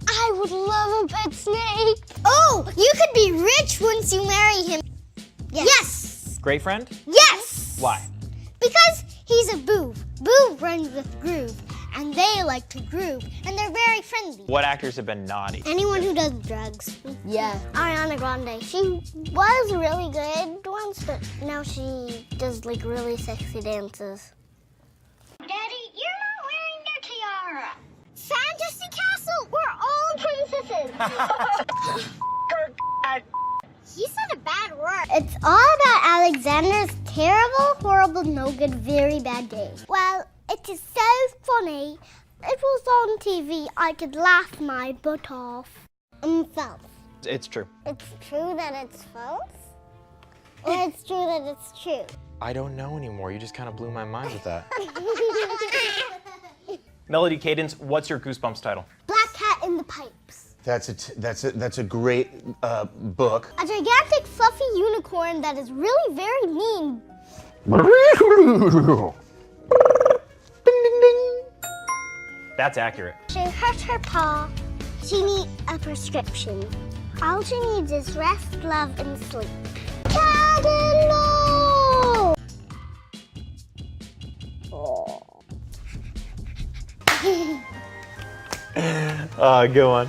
I would love a pet snake. Oh, you could be rich once you marry him. Yes. Great friend? Yes. Why? Because he's a boob. Boob runs with groove, and they like to groove, and they're very friendly. What actors have been naughty? Anyone who does drugs. Yeah. Ariana Grande. She was really good once, but now she does like really sexy dances. Daddy, you're not wearing your tiara. Fantasy Castle, we're all princesses. He said a bad word. It's all about Alexander's terrible, horrible, no good, very bad day. Well, it is so funny. It was on TV. I could laugh my butt off. False. It's true. It's true that it's false? Or it's true that it's true? I don't know anymore. You just kind of blew my mind with that. Melody Cadence, what's your Goosebumps title? Black Cat in the Pipes. That's a great book. A gigantic fluffy unicorn that is really very mean. That's accurate. She hurt her paw. She needs a prescription. All she needs is rest, love, and sleep. Cadillac! Good one.